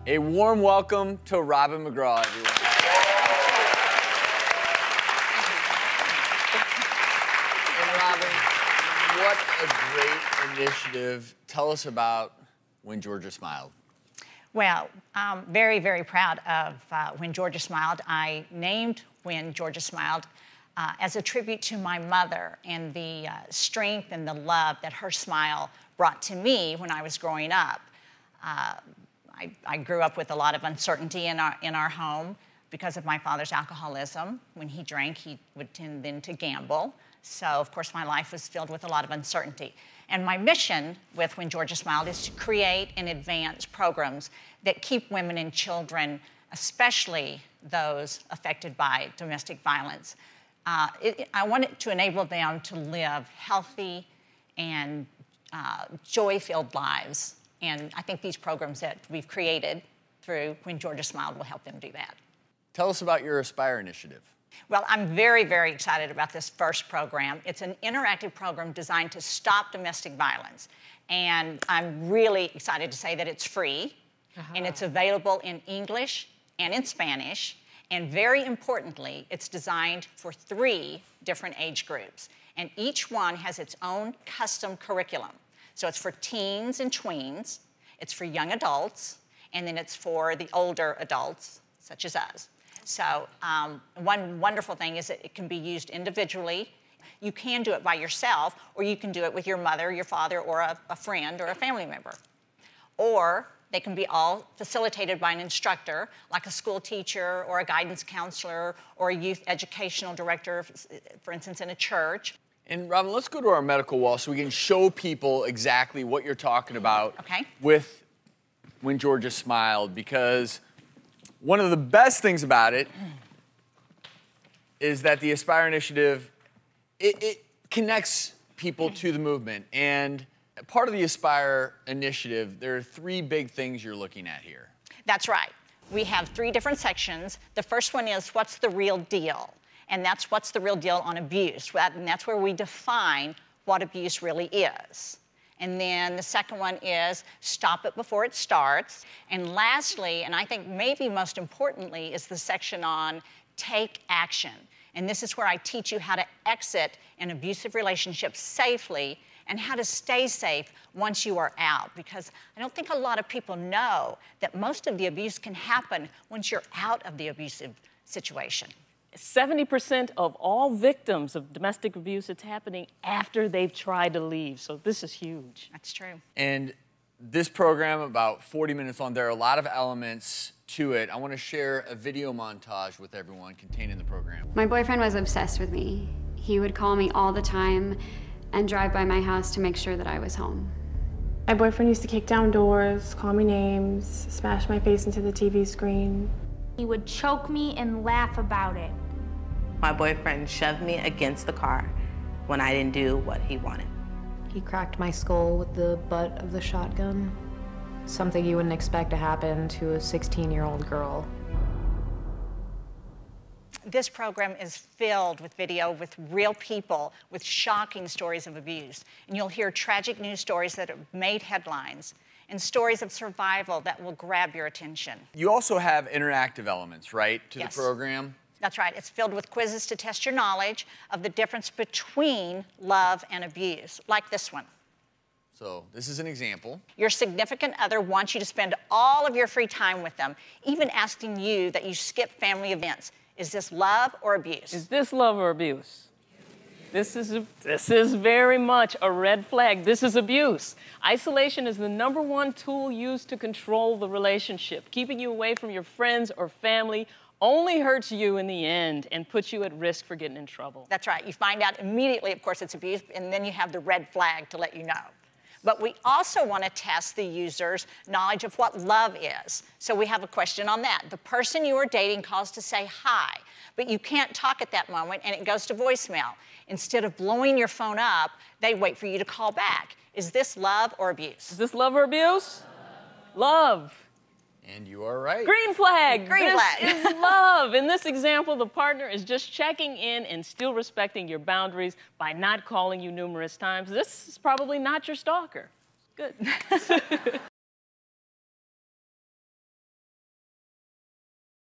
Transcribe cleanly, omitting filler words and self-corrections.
A warm welcome to Robin McGraw, everyone. And Robin, what a great initiative. Tell us about When Georgia Smiled. Well, I'm very, very proud of When Georgia Smiled. I named When Georgia Smiled as a tribute to my mother and the strength and the love that her smile brought to me when I was growing up. I grew up with a lot of uncertainty in our home because of my father's alcoholism. When he drank, he would tend then to gamble. So, of course, my life was filled with a lot of uncertainty. And my mission with When Georgia Smiled is to create and advance programs that keep women and children, especially those affected by domestic violence. I wanted to enable them to live healthy and joy-filled lives. And I think these programs that we've created through When Georgia Smiled will help them do that. Tell us about your Aspire initiative. Well, I'm very, very excited about this first program. It's an interactive program designed to stop domestic violence. And I'm really excited to say that it's free, and it's available in English and in Spanish. And very importantly, it's designed for 3 different age groups. And each one has its own custom curriculum. So it's for teens and tweens, it's for young adults, and then it's for the older adults, such as us. So one wonderful thing is that it can be used individually. You can do it by yourself, or you can do it with your mother, your father, or a friend or a family member. Or they can be all facilitated by an instructor, like a school teacher or a guidance counselor or a youth educational director, for instance, in a church. And Robin, let's go to our medical wall so we can show people exactly what you're talking about with When Georgia Smiled, because one of the best things about it is that the Aspire initiative, it connects people to the movement. And part of the Aspire initiative, there are 3 big things you're looking at here. That's right. We have 3 different sections. The first one is what's the real deal? And that's what's the real deal on abuse. And that's where we define what abuse really is. And then the second one is stop it before it starts. And lastly, and I think maybe most importantly, is the section on take action. And this is where I teach you how to exit an abusive relationship safely and how to stay safe once you are out. Because I don't think a lot of people know that most of the abuse can happen once you're out of the abusive situation. 70% of all victims of domestic abuse, it's happening after they've tried to leave. So this is huge. That's true. And this program, about 40 minutes long, there are a lot of elements to it. I want to share a video montage with everyone contained in the program. My boyfriend was obsessed with me. He would call me all the time and drive by my house to make sure that I was home. My boyfriend used to kick down doors, call me names, smash my face into the TV screen. He would choke me and laugh about it. My boyfriend shoved me against the car when I didn't do what he wanted. He cracked my skull with the butt of the shotgun. Something you wouldn't expect to happen to a 16-year-old girl. This program is filled with video with real people with shocking stories of abuse. And you'll hear tragic news stories that have made headlines and stories of survival that will grab your attention. You also have interactive elements, right, to the program? That's right. It's filled with quizzes to test your knowledge of the difference between love and abuse, like this one. So this is an example. Your significant other wants you to spend all of your free time with them, even asking you that you skip family events. Is this love or abuse? Is this love or abuse? This is very much a red flag. This is abuse. Isolation is the #1 tool used to control the relationship. Keeping you away from your friends or family only hurts you in the end and puts you at risk for getting in trouble. That's right. You find out immediately, of course, it's abuse, and then you have the red flag to let you know. But we also want to test the user's knowledge of what love is. So we have a question on that. The person you are dating calls to say hi, but you can't talk at that moment, and it goes to voicemail. Instead of blowing your phone up, they wait for you to call back. Is this love or abuse? Is this love or abuse? Love. And you are right. Green flag. Green flag. This is love. In this example, the partner is just checking in and still respecting your boundaries by not calling you numerous times. This is probably not your stalker. Good.